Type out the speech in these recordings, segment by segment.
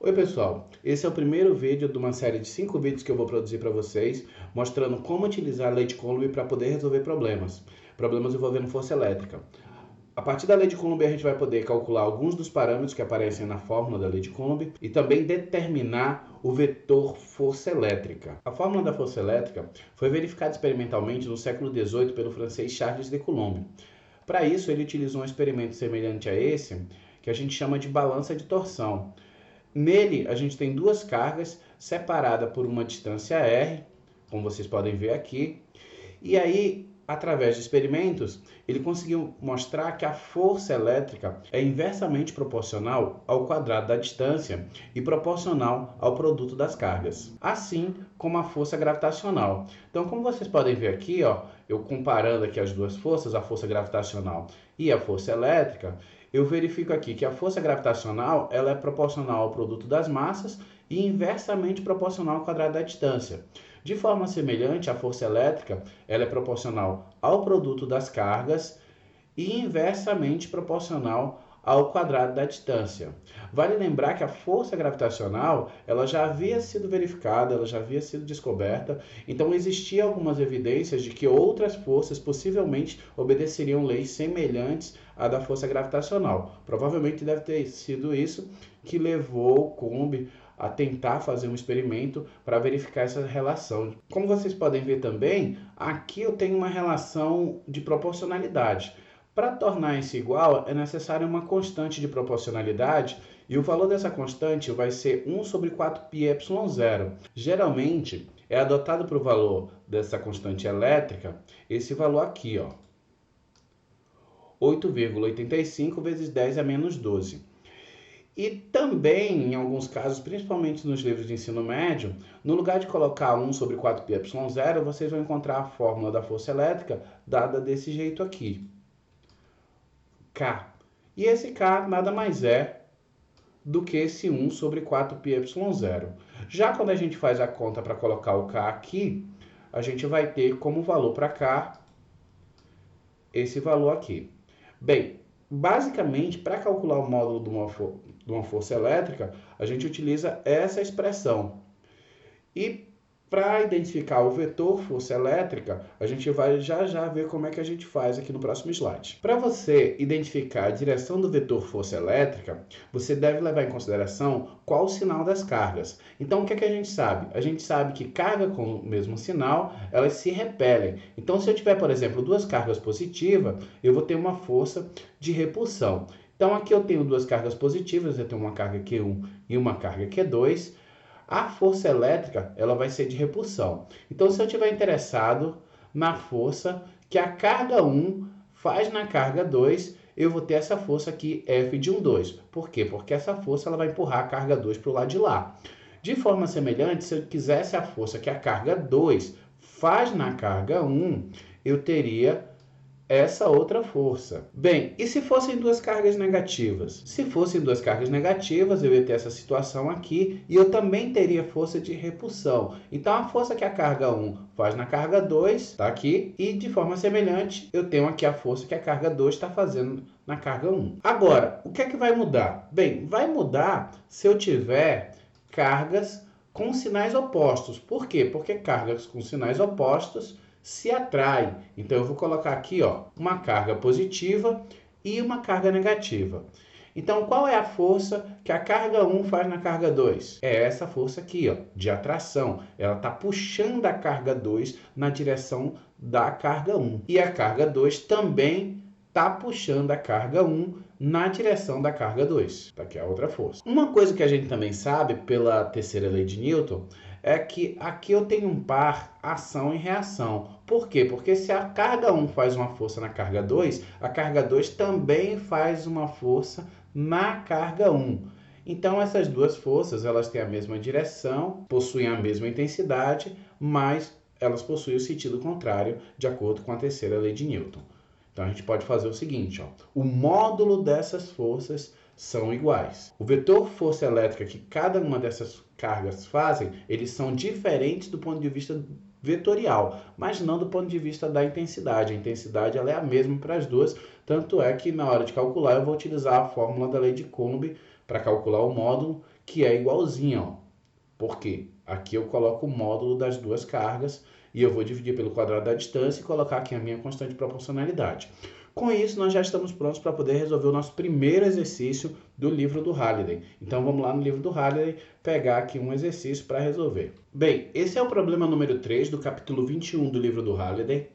Oi pessoal, esse é o primeiro vídeo de uma série de 5 vídeos que eu vou produzir para vocês, mostrando como utilizar a lei de Coulomb para poder resolver problemas envolvendo força elétrica. A partir da lei de Coulomb a gente vai poder calcular alguns dos parâmetros que aparecem na fórmula da lei de Coulomb e também determinar o vetor força elétrica. A fórmula da força elétrica foi verificada experimentalmente no século XVIII pelo francês Charles de Coulomb. Para isso ele utilizou um experimento semelhante a esse, que a gente chama de balança de torção. Nele, a gente tem duas cargas separadas por uma distância r, como vocês podem ver aqui. E aí, através de experimentos, ele conseguiu mostrar que a força elétrica é inversamente proporcional ao quadrado da distância e proporcional ao produto das cargas, assim como a força gravitacional. Então, como vocês podem ver aqui, eu comparando aqui as duas forças, a força gravitacional e a força elétrica, eu verifico aqui que a força gravitacional ela é proporcional ao produto das massas e inversamente proporcional ao quadrado da distância. De forma semelhante, a força elétrica ela é proporcional ao produto das cargas e inversamente proporcional ao quadrado da distância. Vale lembrar que a força gravitacional ela já havia sido verificada, ela já havia sido descoberta, então existiam algumas evidências de que outras forças possivelmente obedeceriam leis semelhantes à da força gravitacional. Provavelmente deve ter sido isso que levou Coulomb a tentar fazer um experimento para verificar essa relação. Como vocês podem ver também, aqui eu tenho uma relação de proporcionalidade. Para tornar isso igual, é necessária uma constante de proporcionalidade e o valor dessa constante vai ser 1 sobre 4πε0. Geralmente, é adotado para o valor dessa constante elétrica esse valor aqui, 8,85 vezes 10 a menos 12. E também, em alguns casos, principalmente nos livros de ensino médio, no lugar de colocar 1 sobre 4πε0, vocês vão encontrar a fórmula da força elétrica dada desse jeito aqui. K. E esse K nada mais é do que esse 1 sobre 4πε0. Já quando a gente faz a conta para colocar o K aqui, a gente vai ter como valor para K esse valor aqui. Bem, basicamente, para calcular o módulo de uma força elétrica, a gente utiliza essa expressão. E para identificar o vetor força elétrica, a gente vai já ver como é que a gente faz aqui no próximo slide. Para você identificar a direção do vetor força elétrica, você deve levar em consideração qual o sinal das cargas. Então, o que é que a gente sabe? A gente sabe que carga com o mesmo sinal, elas se repelem. Então, se eu tiver, por exemplo, duas cargas positivas, eu vou ter uma força de repulsão. Então, aqui eu tenho duas cargas positivas, eu tenho uma carga Q1 e uma carga Q2. A força elétrica ela vai ser de repulsão. Então, se eu estiver interessado na força que a carga 1 faz na carga 2, eu vou ter essa força aqui, F de 2. Por quê? Porque essa força ela vai empurrar a carga 2 para o lado de lá. De forma semelhante, se eu quisesse a força que a carga 2 faz na carga 1, eu teria essa outra força. Bem, e se fossem duas cargas negativas? Se fossem duas cargas negativas, eu ia ter essa situação aqui e eu também teria força de repulsão. Então, a força que a carga 1 faz na carga 2 está aqui e, de forma semelhante, eu tenho aqui a força que a carga 2 está fazendo na carga 1. Agora, o que é que vai mudar? Bem, vai mudar se eu tiver cargas com sinais opostos. Por quê? Porque cargas com sinais opostos se atrai. Então, eu vou colocar aqui uma carga positiva e uma carga negativa. Então, qual é a força que a carga 1 faz na carga 2? É essa força aqui, de atração. Ela está puxando a carga 2 na direção da carga 1. E a carga 2 também está puxando a carga 1 na direção da carga 2. Tá aqui a outra força. Uma coisa que a gente também sabe pela terceira lei de Newton é que aqui eu tenho um par ação e reação. Por quê? Porque se a carga 1 faz uma força na carga 2, a carga 2 também faz uma força na carga 1. Então, essas duas forças elas têm a mesma direção, possuem a mesma intensidade, mas elas possuem o sentido contrário, de acordo com a terceira lei de Newton. Então, a gente pode fazer o seguinte, o módulo dessas forças são iguais. O vetor força elétrica que cada uma dessas cargas fazem, eles são diferentes do ponto de vista vetorial, mas não do ponto de vista da intensidade. A intensidade ela é a mesma para as duas, tanto é que na hora de calcular eu vou utilizar a fórmula da lei de Coulomb para calcular o módulo, que é igualzinho, ó. Por quê? Aqui eu coloco o módulo das duas cargas e eu vou dividir pelo quadrado da distância e colocar aqui a minha constante de proporcionalidade. Com isso, nós já estamos prontos para poder resolver o nosso primeiro exercício do livro do Halliday. Então, vamos lá no livro do Halliday pegar aqui um exercício para resolver. Bem, esse é o problema número 3 do capítulo 21 do livro do Halliday,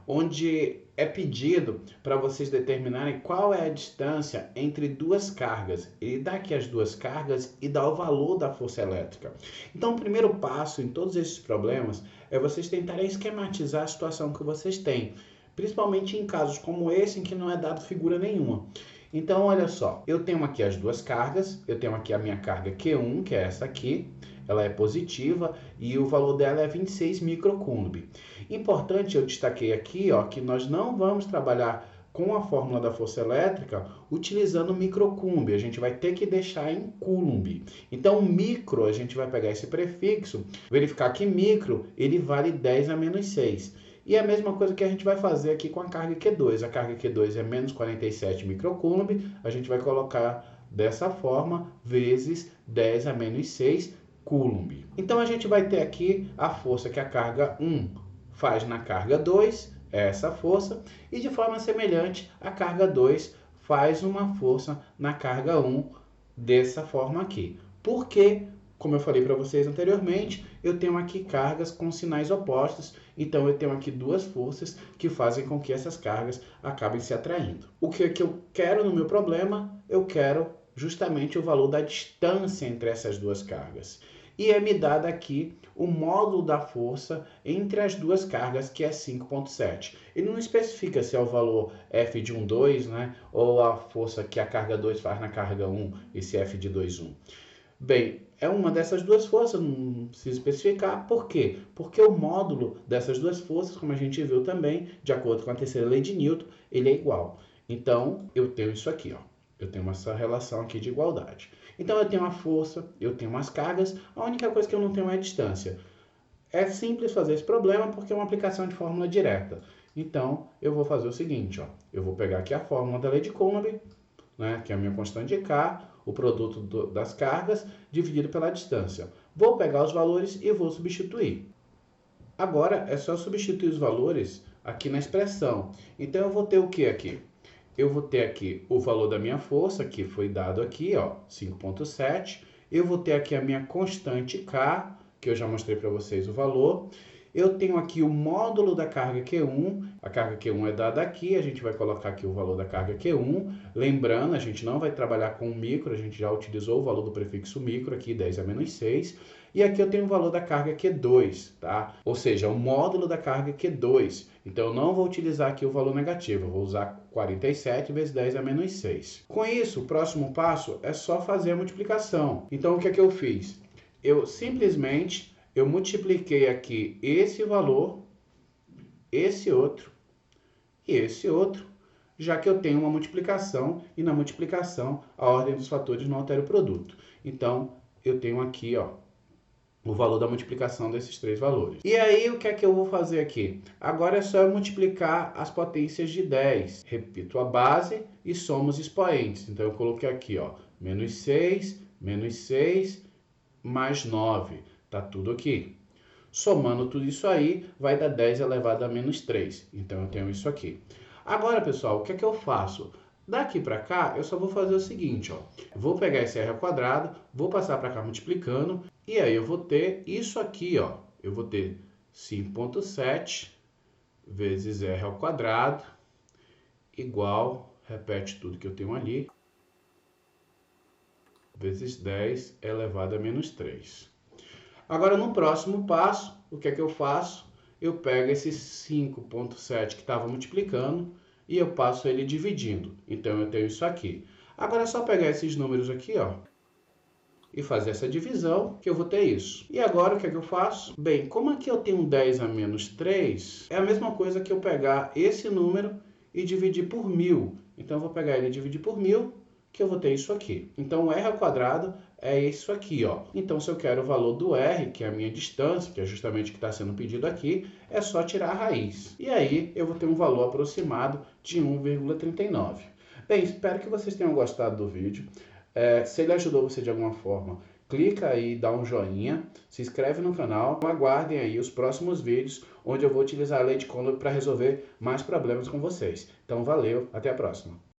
onde é pedido para vocês determinarem qual é a distância entre duas cargas. Ele dá aqui as duas cargas e dá o valor da força elétrica. Então, o primeiro passo em todos esses problemas é vocês tentarem esquematizar a situação que vocês têm, principalmente em casos como esse, em que não é dado figura nenhuma. Então, olha só, eu tenho aqui as duas cargas, eu tenho aqui a minha carga Q1, que é essa aqui, ela é positiva e o valor dela é 26 microcoulomb. Importante, eu destaquei aqui, ó, que nós não vamos trabalhar com a fórmula da força elétrica utilizando microcoulomb, a gente vai ter que deixar em coulomb. Então, micro, a gente vai pegar esse prefixo, verificar que micro, ele vale 10 a menos 6. E a mesma coisa que a gente vai fazer aqui com a carga Q2. A carga Q2 é menos 47 microcoulomb. A gente vai colocar dessa forma, vezes 10 a menos 6 coulomb. Então, a gente vai ter aqui a força que a carga 1 faz na carga 2, é essa força. E de forma semelhante, a carga 2 faz uma força na carga 1 dessa forma aqui. Por quê? Como eu falei para vocês anteriormente, eu tenho aqui cargas com sinais opostos, então eu tenho aqui duas forças que fazem com que essas cargas acabem se atraindo. O que eu quero no meu problema? Eu quero justamente o valor da distância entre essas duas cargas. E é me dado aqui o módulo da força entre as duas cargas, que é 5,7. Ele não especifica se é o valor F de 1,2, né? Ou a força que a carga 2 faz na carga 1, esse F de 2,1. Bem, é uma dessas duas forças, não preciso especificar. Por quê? Porque o módulo dessas duas forças, como a gente viu também, de acordo com a terceira lei de Newton, ele é igual. Então, eu tenho isso aqui, ó. Eu tenho essa relação aqui de igualdade. Então, eu tenho uma força, eu tenho umas cargas, a única coisa que eu não tenho é a distância. É simples fazer esse problema porque é uma aplicação de fórmula direta. Então, eu vou fazer o seguinte, ó. Eu vou pegar aqui a fórmula da lei de Coulomb, né, que é a minha constante de K, o produto das cargas dividido pela distância. Vou pegar os valores e vou substituir. Agora é só substituir os valores aqui na expressão. Então eu vou ter o que aqui? Eu vou ter aqui o valor da minha força, que foi dado aqui, ó, 5,7. Eu vou ter aqui a minha constante K, que eu já mostrei para vocês o valor. Eu tenho aqui o módulo da carga Q1, a carga Q1 é dada aqui, a gente vai colocar aqui o valor da carga Q1, lembrando, a gente não vai trabalhar com micro, a gente já utilizou o valor do prefixo micro aqui, 10 a menos 6, e aqui eu tenho o valor da carga Q2, tá? Ou seja, o módulo da carga Q2, então eu não vou utilizar aqui o valor negativo, eu vou usar 47 vezes 10 a menos 6. Com isso, o próximo passo é só fazer a multiplicação. Então, o que é que eu fiz? Eu simplesmente multipliquei aqui esse valor, esse outro e esse outro, já que eu tenho uma multiplicação e na multiplicação a ordem dos fatores não altera o produto. Então, eu tenho aqui, ó, o valor da multiplicação desses três valores. E aí, o que é que eu vou fazer aqui? Agora é só eu multiplicar as potências de 10. Repito a base e somo os expoentes. Então, eu coloquei aqui, ó, menos 6, mais 9. Tá tudo aqui. Somando tudo isso aí, vai dar 10 elevado a menos 3. Então, eu tenho isso aqui. Agora, pessoal, o que é que eu faço? Daqui para cá, eu só vou fazer o seguinte, ó. Vou pegar esse r ao quadrado, vou passar para cá multiplicando, e aí eu vou ter isso aqui, ó. Eu vou ter 5,7 vezes r ao quadrado, igual, repete tudo que eu tenho ali, vezes 10 elevado a menos 3. Agora, no próximo passo, o que é que eu faço? Eu pego esse 5,7 que estava multiplicando e eu passo ele dividindo. Então, eu tenho isso aqui. Agora, é só pegar esses números aqui, ó, e fazer essa divisão, que eu vou ter isso. E agora, o que é que eu faço? Bem, como aqui eu tenho 10 a menos 3, é a mesma coisa que eu pegar esse número e dividir por 1000. Então, eu vou pegar ele e dividir por 1000, que eu vou ter isso aqui. Então, o r ao quadrado é isso aqui, ó. Então, se eu quero o valor do r, que é a minha distância, que é justamente o que está sendo pedido aqui, é só tirar a raiz. E aí, eu vou ter um valor aproximado de 1,39. Bem, espero que vocês tenham gostado do vídeo. Se ele ajudou você de alguma forma, clica aí, dá um joinha, se inscreve no canal, aguardem aí os próximos vídeos onde eu vou utilizar a lei de Condor para resolver mais problemas com vocês. Então valeu, até a próxima.